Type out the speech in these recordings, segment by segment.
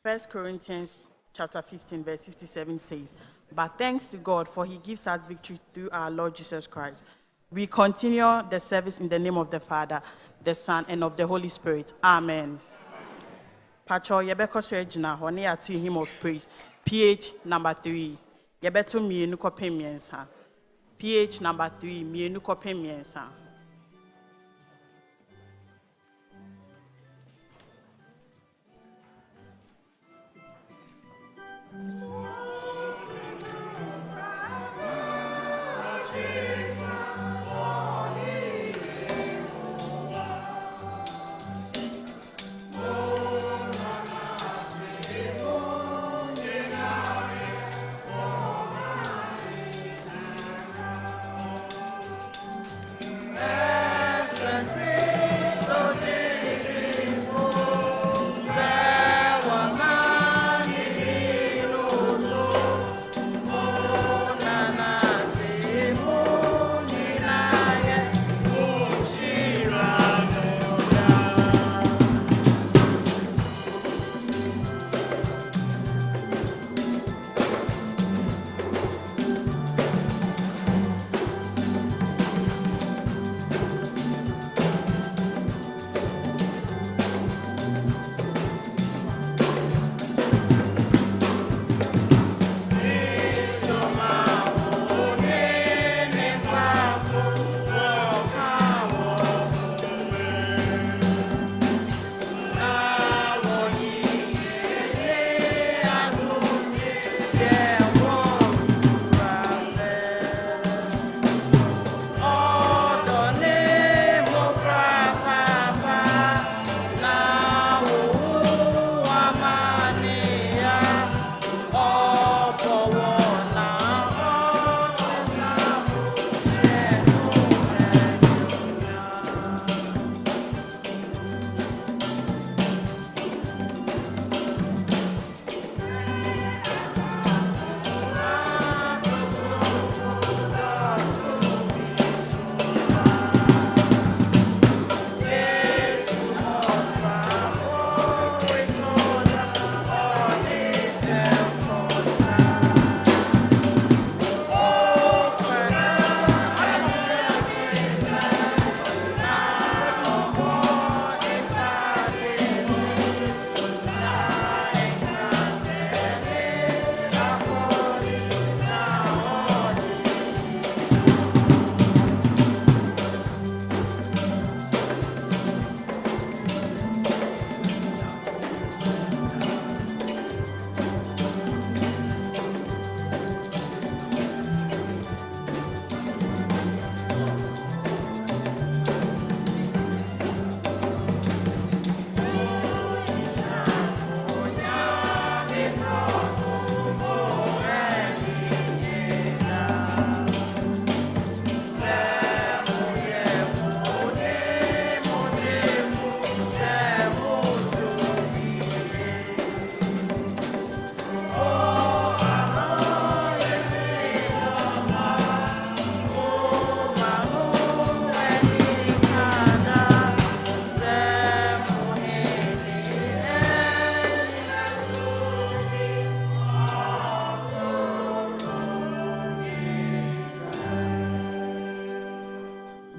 1 Corinthians chapter 15, verse 57 says, "But thanks to God, for he gives us victory through our Lord Jesus Christ. We continue the service in the name of the Father, the Son, and of the Holy Spirit. Amen." Pacho yebeko sejina hone atu hymn of praise. PH number 3. Yebeto mienu kopem miensa. PH number 3, mienu kopem miensa.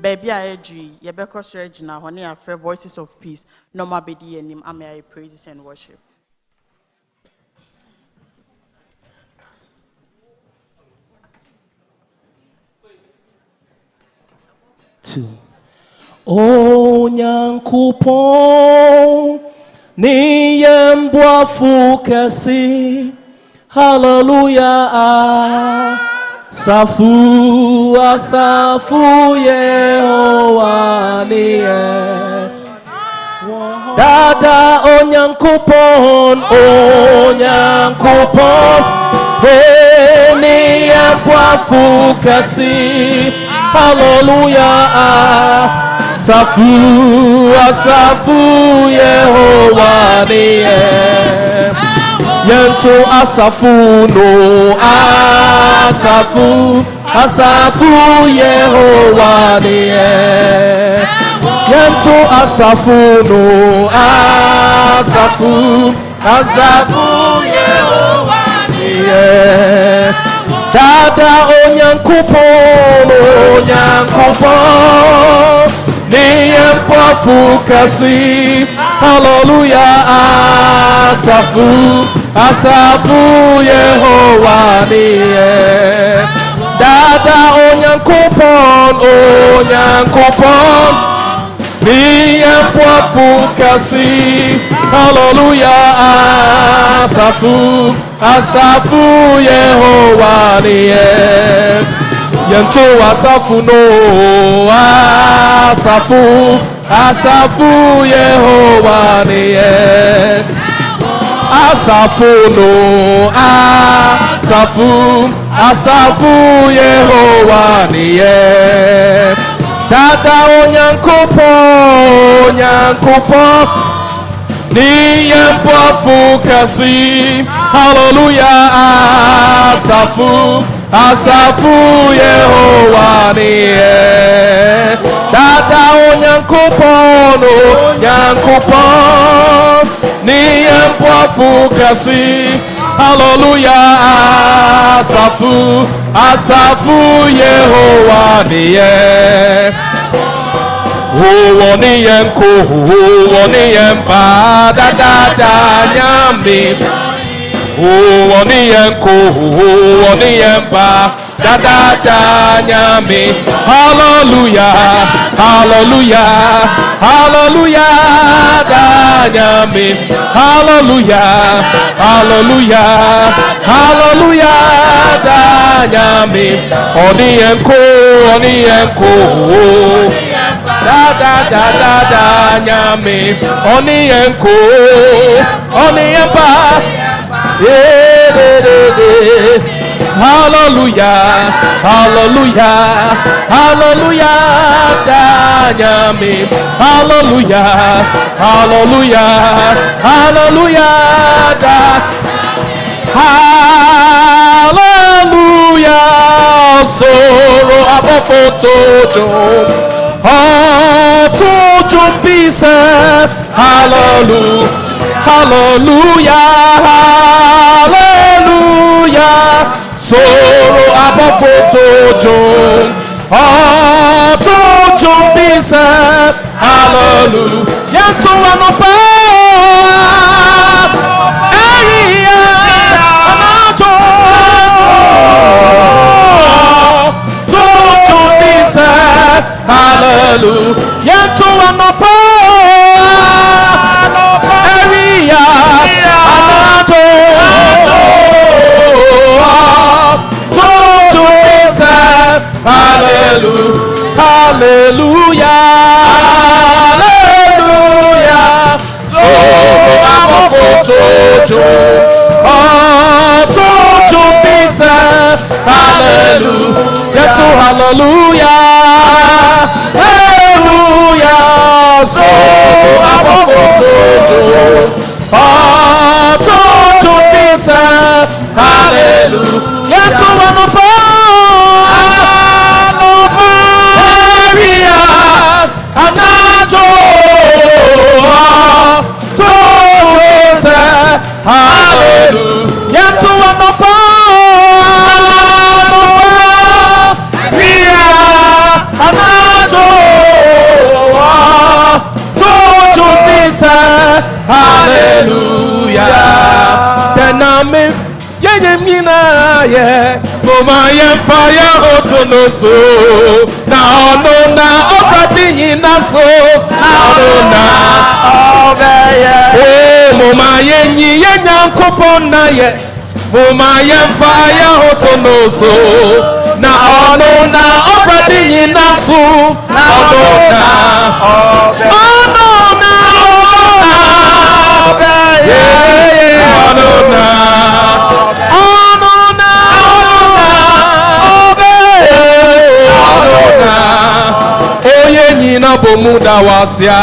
Baby Aedri, Yebeko Sergina, Honey, Affair, Voices of Peace, Norma Bedi, and Nim Amaya, praises and worship. O Nyankopon, ni yembwafu kesi, hallelujah. Safu asafu Yehowa niye Dada Onyankopon ni yembwafu kesi, hallelujah. Safu asafu Yehowa niye Yento asafu no asafu Yehowa niye Yento asafu no asafu Yehovah niye dada onyankopon niye mpofu kasi hallelujah asafu Yehovah niye dada onyankopon niye mpofu kasi hallelujah asafu Yehovah niye yento asafu no asafu Yehovah niye asafu no asafu Yehovah niye tata onyankopon niye mpofu kasi hallelujah asafu Yehovah niye tata onyankopon niye mpofu kasi hallelujah asafu Yehovah niye Woni yempa da nyami Woni yempa da nyami hallelujah da nyami hallelujah da nyami Oni yemko da nyami oni yempa hallelujah da nyami hallelujah da hallelujah soro abofotojo to jumbisa hallelujah soro abofotojo to jumbisa hallelujah to anopa area anato to jumbisa hallelujah to anopa area anato to jumbisa hallelujah so amofotojo to jumbisa hallelujah to hallelujah so amofotojo to jumbisa hallelujah to anopa hallelujah to anopa anajo to jumbisa hallelujah tename yenyemina ye mama ye fire otonoso na ono na opati nyina so na ono na obeye mama ye nyi ye nyankopon na ye mama ye fire otonoso na ono na opati nyina so na ono na obeye ono na oye nyina bomuda wasia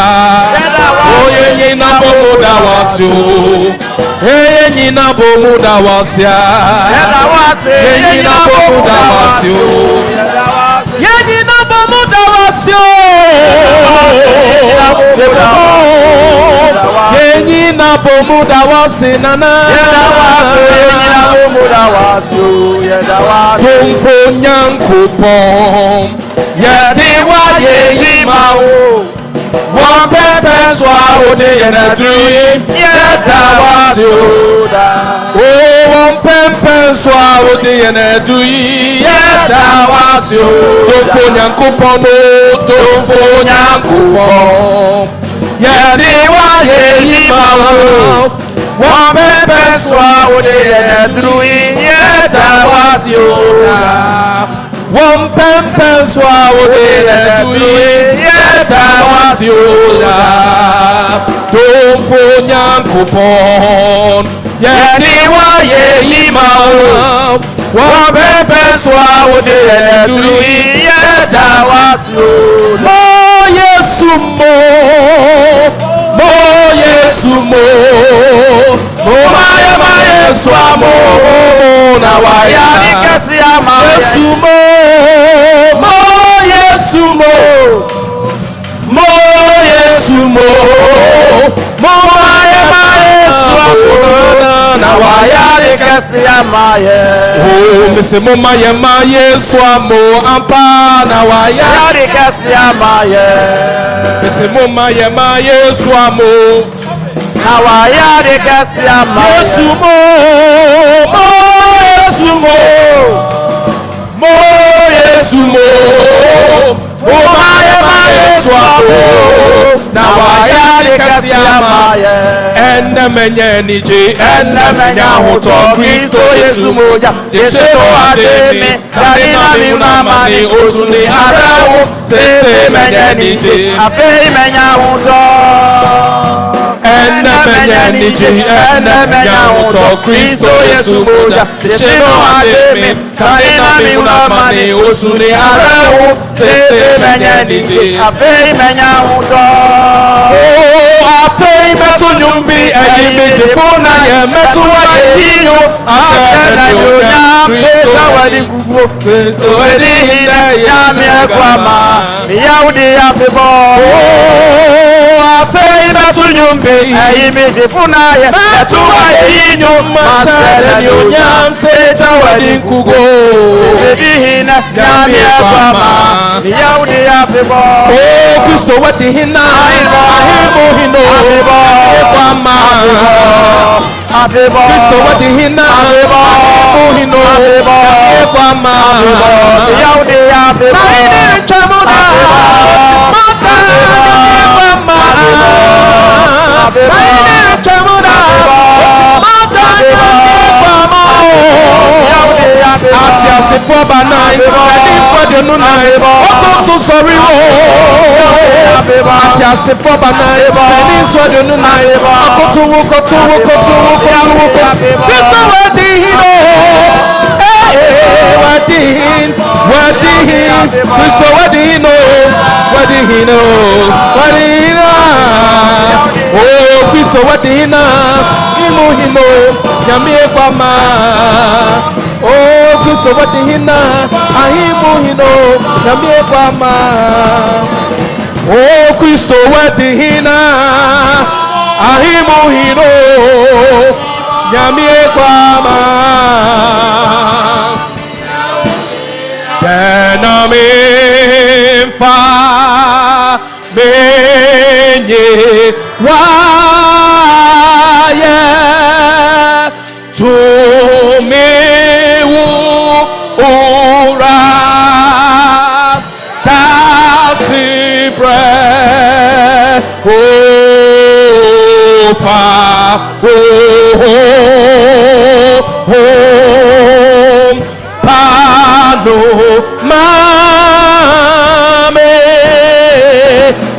oye nyina bomuda wasio eye nyina bomuda wasia eye nyina bomuda wasio ye nyina bomuda wasio ye nyina bomuda wasi nana. Tumfo nyankopon. Yediwa yejimao. One pepper swallow day and a dream, yet that was you. Oh, one pepper swallow day and a dream, yet that was you. Don't phone your coupon, don't phone your coupon. Yet it was a one pepper swallow day and a dream, yet that was you. One pempe swallow and do yet I was you. Don't phone Yankupon. Yet he was ye mouth. One pempe swallow and do yet I was you. Oh, yes, more, yes, more. Oh, my swamo. Now I am sumo. Oh, Miss Maya Maya Swamo Ampa Nawaya Miss Maya Maya Swamo Nawaya de Cassiama Sumo Oh my swabo Nawaya de Cassiama and the Menyaniji and the Menyahoto Christo Yesumoja Yesero Ademi Kadina Mani Osuni Arao Sese Menyaniji Afe Menyahoto and the Menyaniji and the Menyahoto Christo Yesumoja Yesero Ademi Kadina Mani Osuni Arao Sese Menyaniji Afe Menyahoto Afe Metunyumbi Ayimejefona ye metuwa yeyo ashana yonya Kristo wadi gugu Kristo wadi hinde ya miegwama Miyahudi afebo Afe Metunyumbi Ayimejefona ye metuwa yeyo ashana yonya Seta wadi gugu Wadi hinde ya miegwama Miyahudi afebo Kristo wadi hinde Ahimo hino Kwama Kristo wadi hina Hino Kwama Yaudi Afeba Kaine Chamuda Mata Kwama Kaine Chamuda Mata Kwama Ati asifo banai Edi fode nunai Okoto sorry Ati asifo banai Edi fode nunai Okoto Kristo wadi hino Wadi Kristo wadi hino Oh Kristo wadi hina Imo hino Nyamie kwama Oh Kristo wadi hina Ahimo hino Nyamie kwama Oh Kristo wadi hina Ahimo hino Nyamie kwama Tena mimfa menye waye tumewu ura kasibre fa pano mame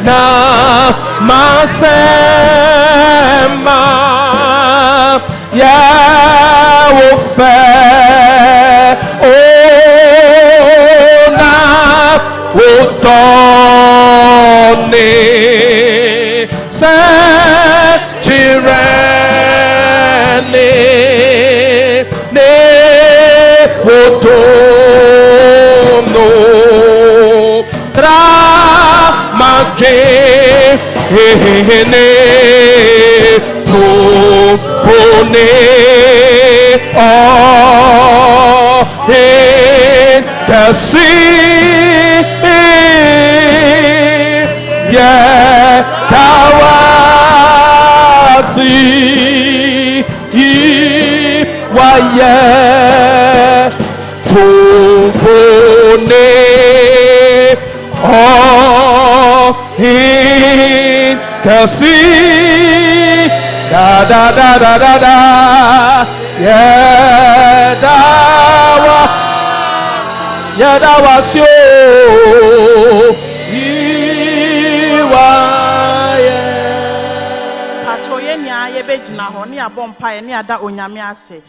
na masema ya wofe ona wotoni se chirene ne wotono tra maje ne to oh, in the sea, yeah, Tawasi, yeah, Tufone, oh, in the sea, da da da da da da, yeah, that was you. Ni abompa ni ada onyame ase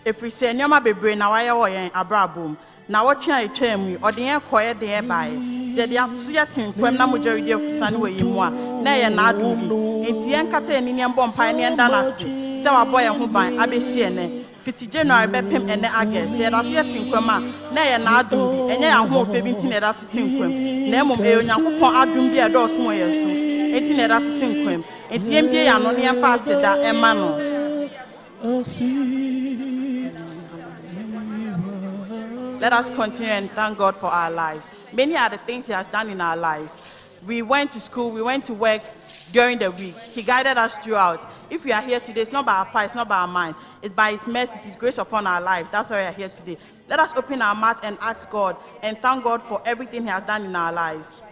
efiri se nyama bebre na waye wo yen abrabom na wotwe a etwam yi ode yen koye de e bae se de aso ye tenkwam na mojari de afusane wo yimu a na ye na adom bi enti yen kata eni ne bompa ne nda na ase se wabɔ ye ho ban abesi ene fiti January bepem ene August se da so ye tenkwam a na ye na adom bi enye ya ho ofe bi nti na da so tenkwam na emom e onyankopɔn adom bi e do so mo ye so enti na da so tenkwam enti yen bie ya no ne yen fa ase da ema no. Let us continue and thank God for our lives. Many are the things He has done in our lives. We went to school, we went to work during the week. He guided us throughout. If we are here today, it's not by our power, it's not by our mind. It's by His mercy, His grace upon our life. That's why we are here today. Let us open our mouth and ask God and thank God for everything He has done in our lives.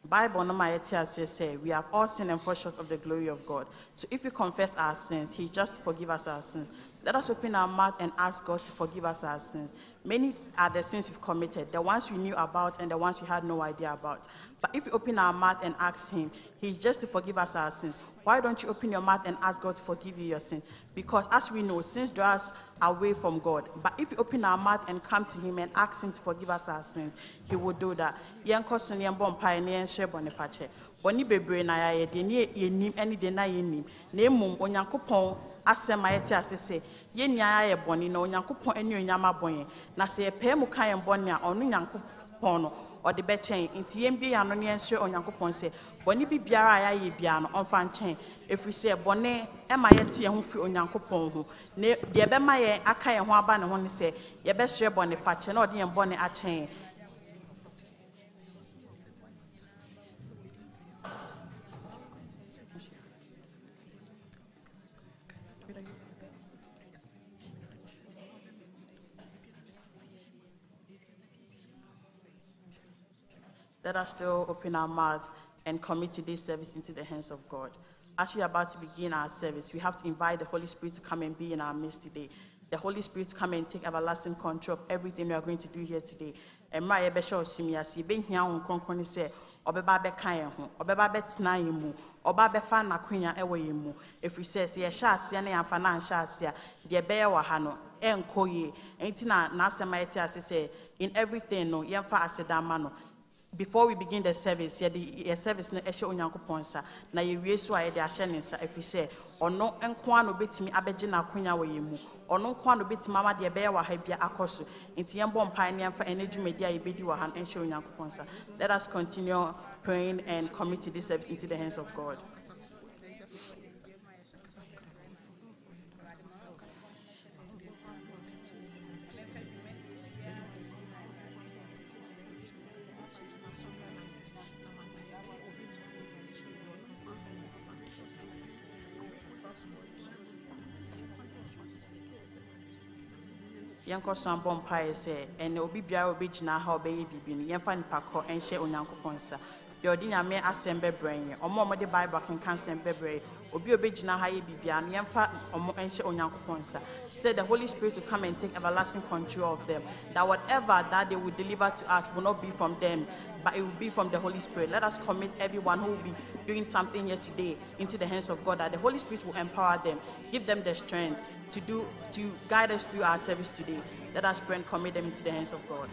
Bible no say we have all sinned and fall short of the glory of God. So if we confess our sins, He just forgive us our sins. Let us open our mouth and ask God to forgive us our sins. Many are the sins we've committed, the ones we knew about and the ones we had no idea about. But if we open our mouth and ask Him, He's just to forgive us our sins. Why don't you open your mouth and ask God to forgive you your sins? Because as we know, sins draw us away from God. But if we open our mouth and come to Him and ask Him to forgive us our sins, He will do that. Boni bebre na ya de ne yenim ene de na yenim na emum onyankopon asem ayete asese ye nia ya boni na onyankopon ene onyama bonye na se epe mu kan boni a onu nyankopon no ode be chen nti yembi ya no ne enhye onyankopon se boni bibiara ya ye bia no onfa nchen efri se boni e ma yete ye ho fi onyankopon ho ne de be ma ye aka ye ho aba ne ho ne se ye be hye boni fa che na ode ye boni a chen. Let us still open our mouth and commit today's service into the hands of God. As we are about to begin our service, we have to invite the Holy Spirit to come and be in our midst today. The Holy Spirit to come and take everlasting control of everything we are going to do here today. And my Ebesha Osimiasi, being here on Conconi say, Obeba Bekayan, Obeba Betna Yimu, Oba Befa Naquina Ewayimu. If we say, Yasha Siane and Financial Sia, the Bear Wahano, and Koye, Aintina Nasamaita say, in everything, no, Yamfa Asedamano. Before we begin the service, the service na ehye onyankopon sa na ye wie so aye de ahye ne sa afi se ono enko ano betimi abeje na akonya wo yemu ono enko ano betimi ama de be ye wa ha bia akoso nti ye mbom pan ne amfa enadwumedi aye bedi wa ha ehye onyankopon sa. Let us continue praying and commit this service into the hands of God. Yanko san bompa say and obi bia obi gina ha obeye bibi no yemfa nipa ko enhye onyankopon sa de odi nyame asembe brain omo de bible kan sembe brain obi gina ha ye bibia no yemfa omo enhye onyankopon sa. Said the Holy Spirit will come and take everlasting control of them, that whatever that they will deliver to us will not be from them, but it will be from the Holy Spirit. Let us commit everyone who will be doing something here today into the hands of God, that the Holy Spirit will empower them, give them the strength to guide us through our service today. Let us pray and commit them into the hands of God.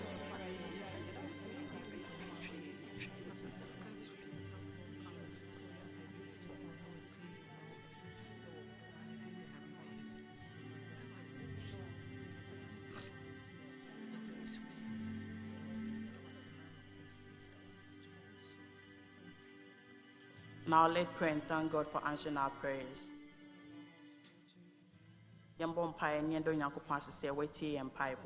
Now let's pray and thank God for answering our prayers. Yambon Pai and Yendo Yanko say, wait and Bible.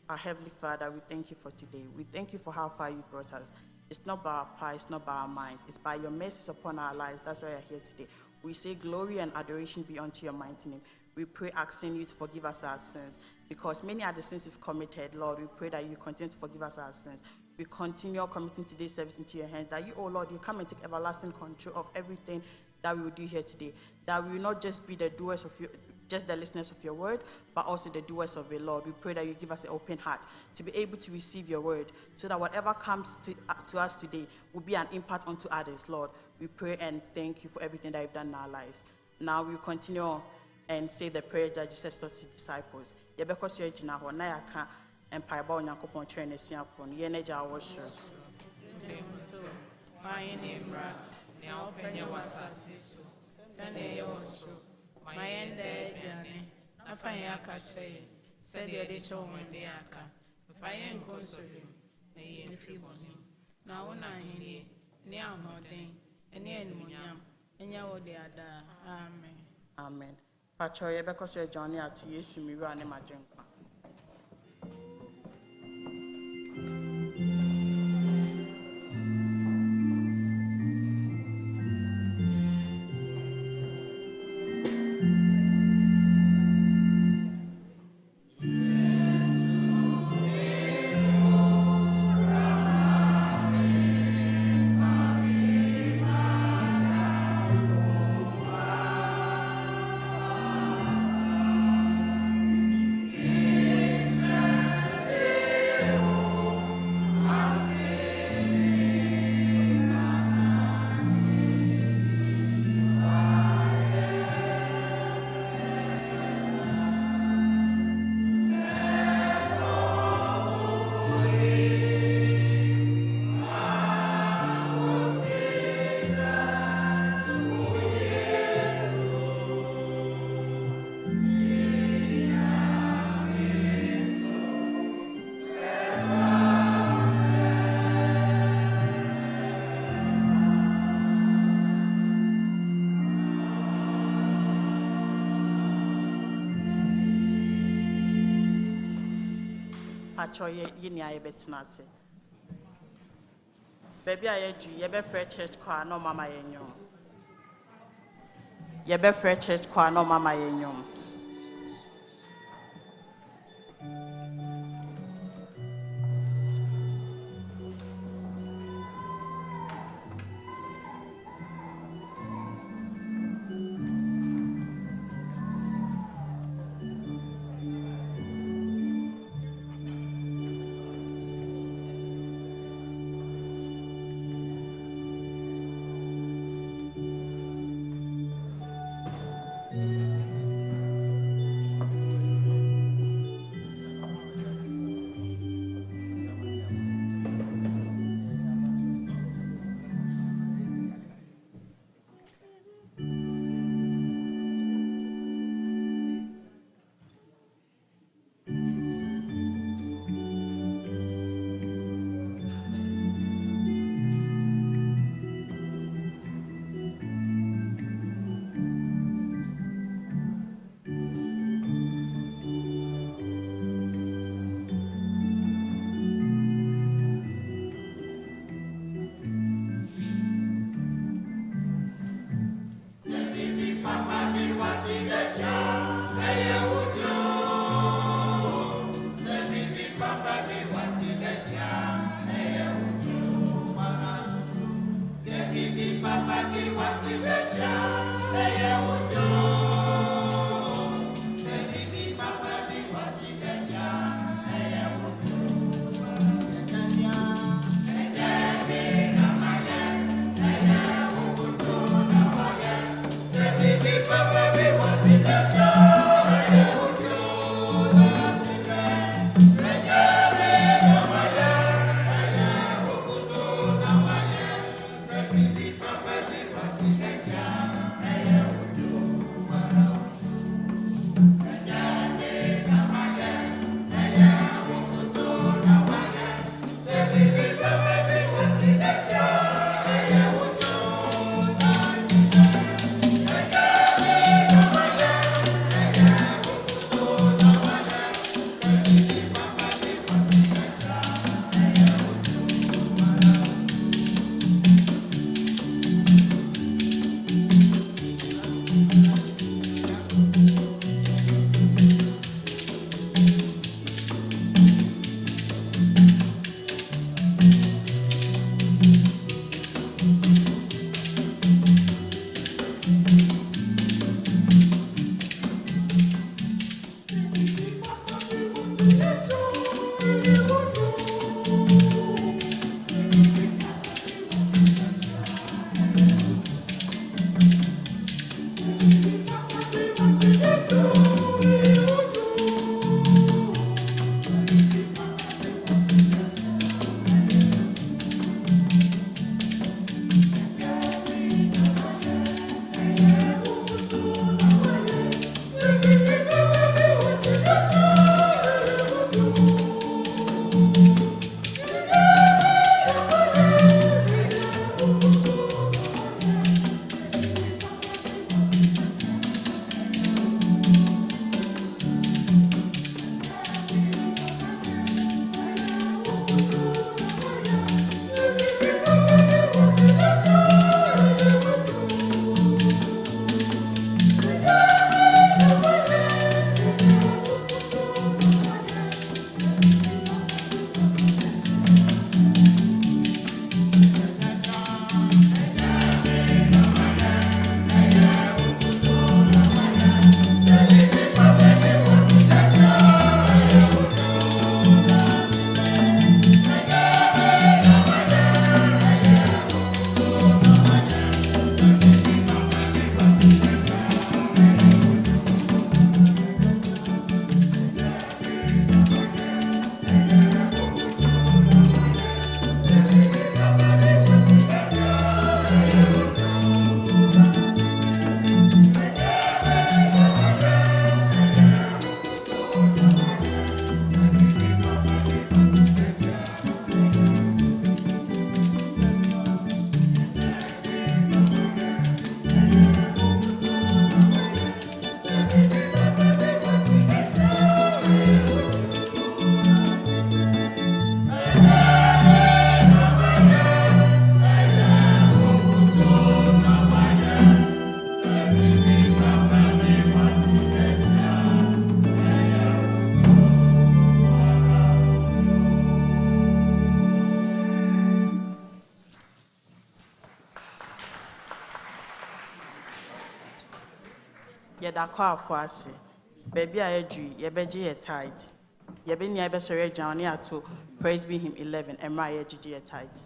Our Heavenly Father, we thank you for today. We thank you for how far you brought us. It's not by our power, it's not by our mind. It's by your mercies upon our lives. That's why we are here today. We say glory and adoration be unto your mighty name. We pray, asking you to forgive us our sins, because many are the sins we've committed. Lord, we pray that you continue to forgive us our sins. We continue committing today's service into your hands, that you, oh Lord, you come and take everlasting control of everything that we will do here today. That we will not just be the doers of your, just the listeners of your word, but also the doers of it, Lord. We pray that you give us an open heart to be able to receive your word, so that whatever comes to us today will be an impact onto others, Lord. We pray and thank you for everything that you've done in our lives. Now we continue and say the prayers that Jesus taught his disciples. Yeah, because you're in our na yaka and paiba on Yankopon train a phone. Yeah, Neja was sure. My name, now Penya was assist. Sunday also. My end there, I find a catch, said the editor when they are. If I am consoling, if you want him. Now, when I hear near Modern, and near Munyam, and Yawo de Ada. Amen. Amen. Patroya, because you're Johnny at you, me running my junk. Patroya, Yini, I bet Nasi. Baby, I do, you be fair church car, no mama in you. You be fair church car, no mama in you. yɛda kɔ afɔ ase baabi a yɛduru yɛbɛgye yɛ tithe yɛbɛni yɛbɛsɔre agyan ne ato praise be him 11 ɛmra a yɛgyegye yɛ tithe.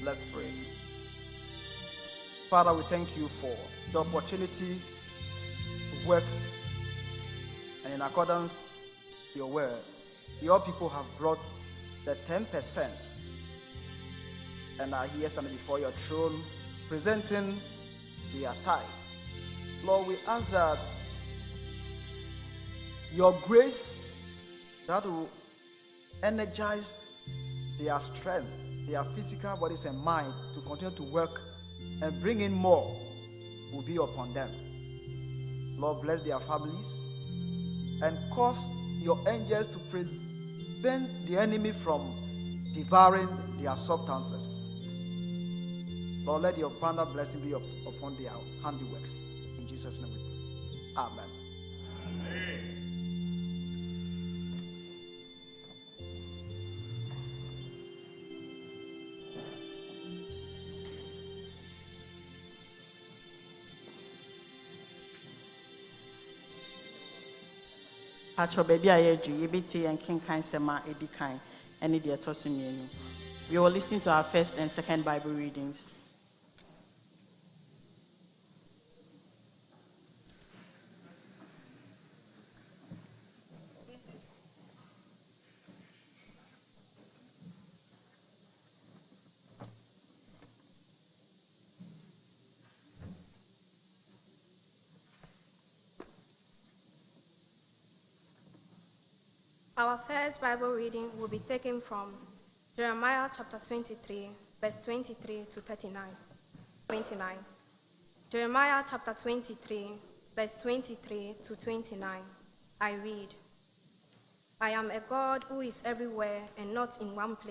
Let's pray. Father, we thank you for the opportunity to work, and in accordance with your word, your people have brought the 10% and are here standing before your throne presenting their tithe. Lord, we ask that your grace that will energize their strength, their physical bodies and mind to continue to work and bring in more will be upon them. Lord, bless their families and cause your angels to prevent the enemy from devouring their substances. Lord, let your abundant blessing be upon their handiworks. In Jesus' name we pray. Amen. Pacho baby a yɛduru yɛbɛtie yɛn kenkan sɛm a ɛdi kan ɛne deɛ ɛtɔ so mmienu. We will listen to our first and second Bible readings. Our first Bible reading will be taken from Jeremiah chapter 23, verse 23 to 29. Jeremiah chapter 23, verse 23 to 29. I read, I am a God who is everywhere and not in one place.